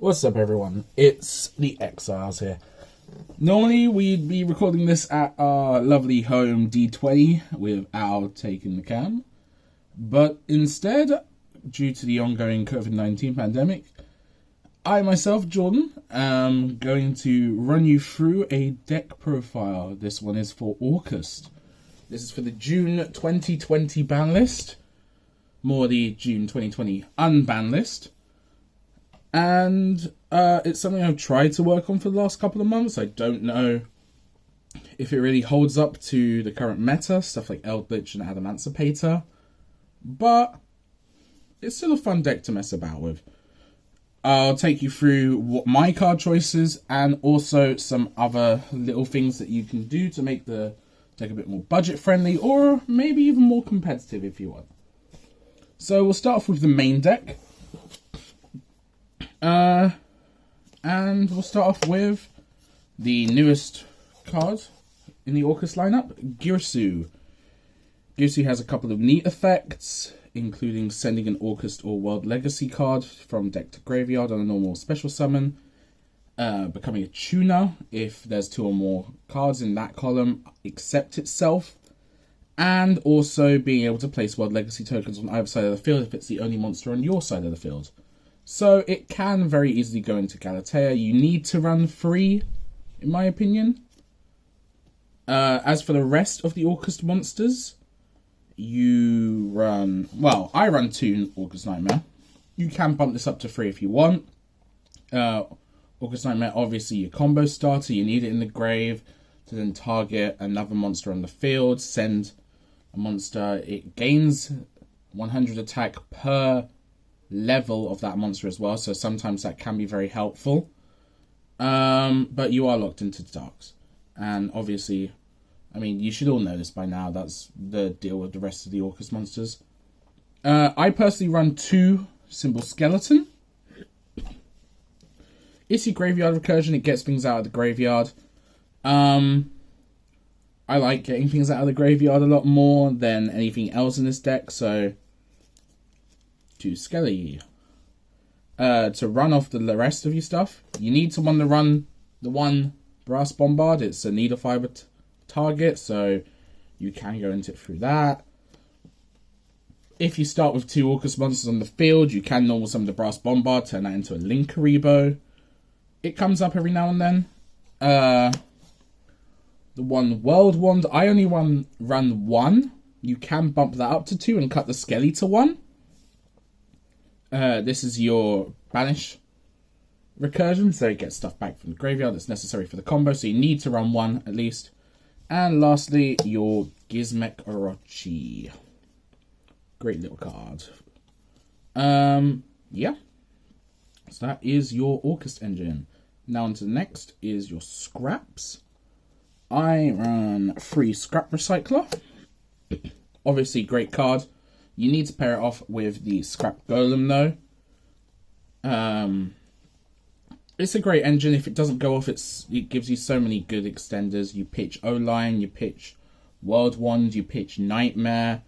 What's up, everyone? It's the Exiles here. Normally, we'd be recording this at our lovely home D20 with Al taking the cam. But instead, due to the ongoing COVID-19 pandemic, I myself, Jordan, am going to run you through a deck profile. This one is for Orcust. This is for the June 2020 ban list. More the June 2020 unban list. And it's something I've tried to work on for the last couple of months. I don't know if it really holds up to the current meta, stuff like Eldritch and Adamancipator. But it's still a fun deck to mess about with. I'll take you through what my card choices and also some other little things that you can do to make the deck a bit more budget friendly or maybe even more competitive if you want. So we'll start off with the main deck. And we'll start off with the newest card in the Orcust lineup, Girsu. Girsu has a couple of neat effects, including sending an Orcust or World Legacy card from deck to graveyard on a normal special summon, becoming a tuner if there's two or more cards in that column except itself, and also being able to place World Legacy tokens on either side of the field if it's the only monster on your side of the field. So it can very easily go into Galatea. You need to run 3, in my opinion. As for the rest of the Orcust monsters, you run... Well, I run 2 Orcust Nightmare. You can bump this up to 3 if you want. Orcust Nightmare, obviously your combo starter. You need it in the grave to then target another monster on the field. Send a monster. It gains 100 attack per level of that monster as well, so sometimes that can be very helpful. But you are locked into darks, and obviously, I mean, you should all know this by now. That's the deal with the rest of the Orcust monsters. I personally run 2 Symbol Skeleton. It's your graveyard recursion. It gets things out of the graveyard. I like getting things out of the graveyard a lot more than anything else in this deck, so 2 Skelly. To run off the rest of your stuff, you need to want to run the 1 Brass Bombard. It's a needle fiber target, so you can go into it through that. If you start with 2 Orcust monsters on the field, you can normal summon the Brass Bombard, turn that into a Linkaribo. It comes up every now and then. The 1 World Wand, I only run 1. You can bump that up to 2 and cut the Skelly to 1. This is your Banish recursion, so you get stuff back from the graveyard that's necessary for the combo, so you need to run 1 at least. And lastly, your Gizmek Orochi. Great little card. Yeah. So that is your Orcust engine. Now on to the next is your scraps. I run 3 Scrap Recycler. Obviously, great card. You need to pair it off with the Scrap Golem, though. It's a great engine. If it doesn't go off, it gives you so many good extenders. You pitch O-Line, you pitch World Wand, you pitch Nightmare.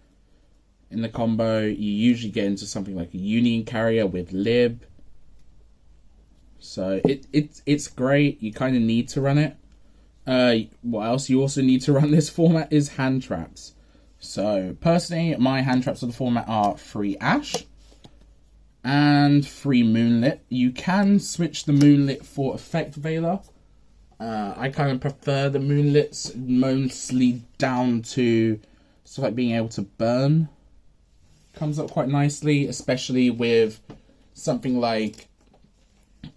In the combo, you usually get into something like a Union Carrier with Lib. So it's great. You kind of need to run it. What else you also need to run this format is hand traps. So, personally, my hand traps of the format are 3 Ash and 3 Moonlit. You can switch the Moonlit for Effect Veiler. I kind of prefer the Moonlits mostly down to stuff like being able to burn. Comes up quite nicely, especially with something like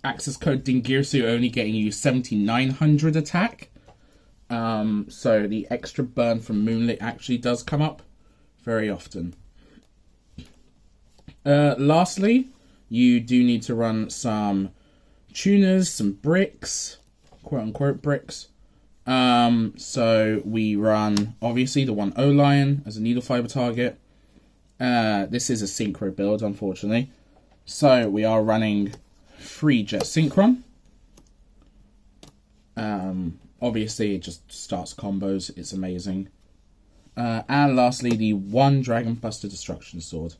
Access Code Dingirsu only getting you 7,900 attack. So the extra burn from Moonlit actually does come up very often. Lastly, you do need to run some tuners, some bricks, quote-unquote bricks. So we run, obviously, the 1 O-Lion as a needle fiber target. This is a synchro build, unfortunately. So we are running 3 Jet Synchron. Obviously, it just starts combos. It's amazing. And lastly, the 1 Dragon Buster Destruction Sword.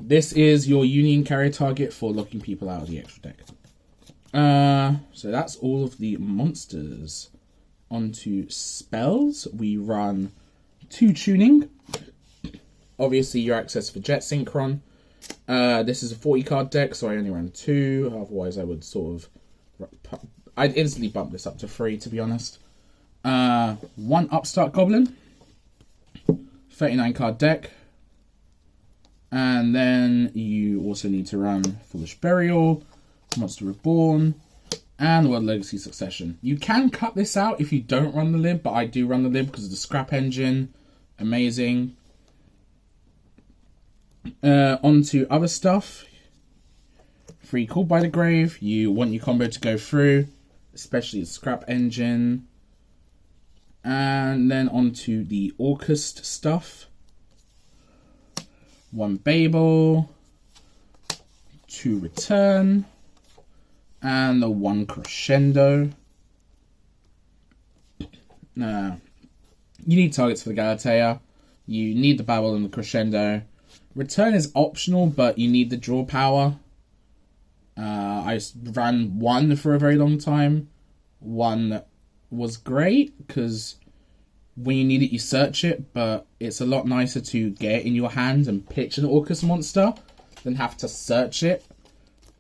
This is your Union carrier target for locking people out of the extra deck. So that's all of the monsters. Onto spells. We run 2 tuning. Obviously, your access for Jet Synchron. This is a 40 card deck, so I only ran 2. Otherwise, I would sort of... I'd instantly bump this up to 3, to be honest. 1 Upstart Goblin. 39 card deck. And then you also need to run Foolish Burial, Monster Reborn, and World Legacy Succession. You can cut this out if you don't run the lib, but I do run the lib because of the scrap engine. Amazing. Onto other stuff. Free Called by the Grave. You want your combo to go through, especially the scrap engine. And then onto the Orcust stuff. 1 Babel, 2 Return, and the 1 Crescendo. You need targets for the Galatea. You need the Babel and the Crescendo. Return is optional, but you need the draw power. I ran 1 for a very long time. 1 was great, because when you need it, you search it, but it's a lot nicer to get it in your hand and pitch an Orcust monster than have to search it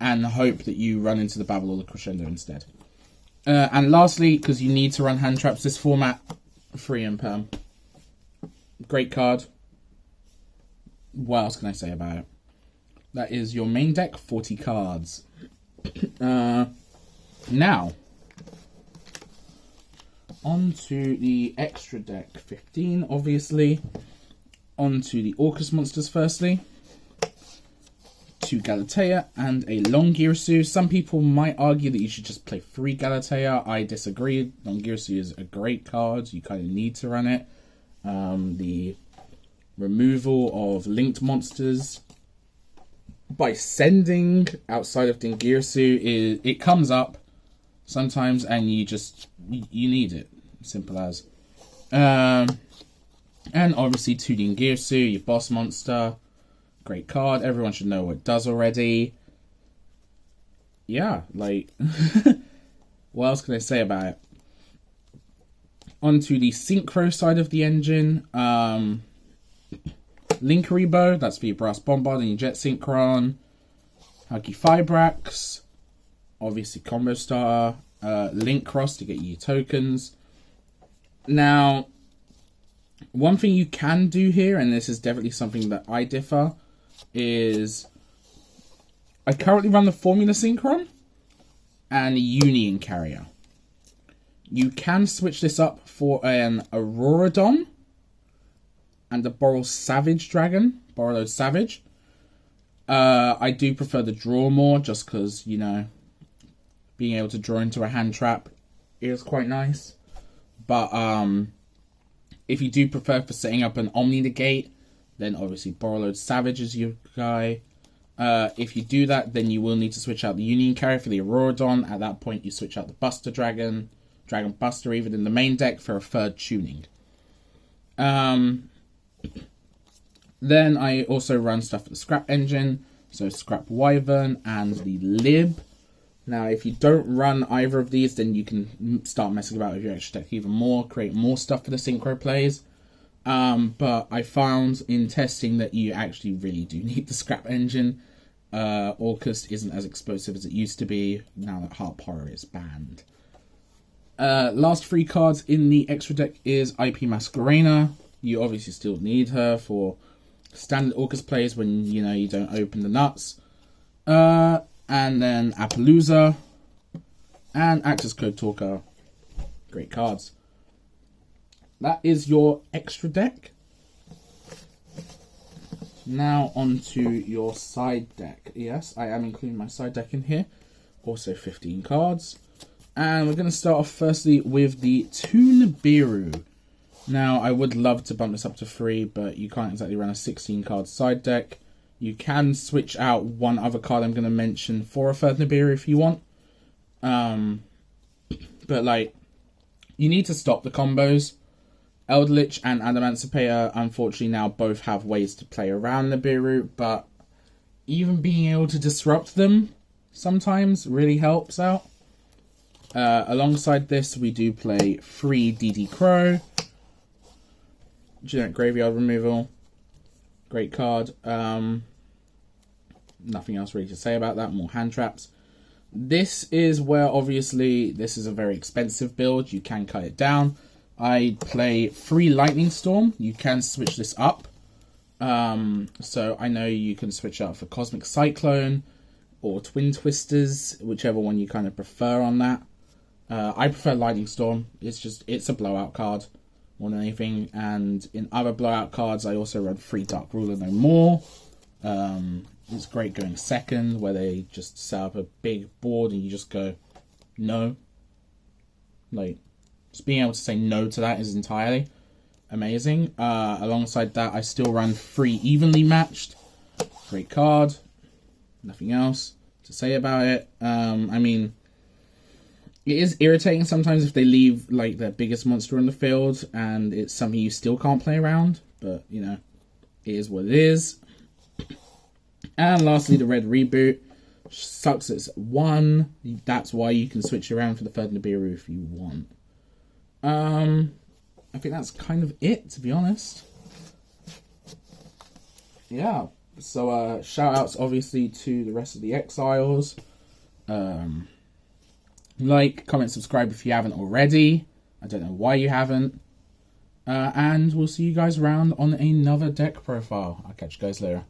and hope that you run into the Babel or the Crescendo instead. And lastly, because you need to run hand traps this format, 3 Imperm. Great card. What else can I say about it? That is your main deck, 40 cards. Now, onto the extra deck, 15, obviously. Onto the Orcust monsters, firstly. 2 Galatea and a Longirsu. Some people might argue that you should just play 3 Galatea. I disagree. Longirsu is a great card. You kind of need to run it. The removal of linked monsters by sending outside of Dingirsu, it comes up sometimes and you need it. Simple as. And obviously 2 Dingirsu, your boss monster. Great card. Everyone should know what it does already. Yeah, like... what else can I say about it? Onto the Synchro side of the engine. Linkaribo, that's for your Brass Bombard and your Jet Synchron. Huggy Fibrax. Obviously Combo Starter. Link Cross to get you your tokens. Now, one thing you can do here, and this is definitely something that I differ, is I currently run the Formula Synchron and a Union Carrier. You can switch this up for an Auroradon and a Boral Savage Dragon, Borrowed Savage. I do prefer the draw more, just because, you know, being able to draw into a hand trap is quite nice. But if you do prefer for setting up an Omni Negate, then obviously Borrowed Savage is your guy. If you do that, then you will need to switch out the Union Carrier for the Auroradon. At that point, you switch out the Buster Dragon, Dragon Buster even in the main deck for a 3rd tuning. Then I also run stuff for the Scrap Engine, so Scrap Wyvern and the Lib. Now, if you don't run either of these, then you can start messing about with your extra deck even more, create more stuff for the synchro plays. But I found in testing that you actually really do need the Scrap Engine. Orcust isn't as explosive as it used to be now that Harp Horror is banned. Last 3 cards in the extra deck is IP Masquerena. You obviously still need her for standard Orcust plays when, you know, you don't open the nuts. And then Appaloosa and Access Code Talker. Great cards. That is your extra deck. Now onto your side deck. Yes, I am including my side deck in here. Also 15 cards. And we're going to start off firstly with the 2 Nibiru. Now, I would love to bump this up to 3, but you can't exactly run a 16-card side deck. You can switch out one other card I'm going to mention for a 3rd Nibiru if you want. But, like, you need to stop the combos. Eldritch and Adamancipator, unfortunately, now both have ways to play around Nibiru, but even being able to disrupt them sometimes really helps out. Alongside this, we do play 3 DD Crow. Generic graveyard removal. Great card. Nothing else really to say about that. More hand traps. This is where, obviously, this is a very expensive build. You can cut it down. I play 3 Lightning Storm. You can switch this up. So I know you can switch up for Cosmic Cyclone or Twin Twisters, whichever one you kind of prefer on that. I prefer Lightning Storm. It's a blowout card more than anything. And in other blowout cards, I also run 3 Dark Ruler No More. It's great going second, where they just set up a big board and you just go, no. Like, just being able to say no to that is entirely amazing. Alongside that, I still run 3 Evenly Matched. Great card. Nothing else to say about it. I mean, it is irritating sometimes if they leave, like, their biggest monster on the field and it's something you still can't play around. But, you know, it is what it is. And lastly, the red reboot. Sucks it's 1. That's why you can switch around for the third Nibiru if you want. I think that's kind of it, to be honest. Yeah. So, shout outs obviously to the rest of the Exiles. Like, comment, subscribe if you haven't already. I don't know why you haven't. And we'll see you guys around on another deck profile. I'll catch you guys later.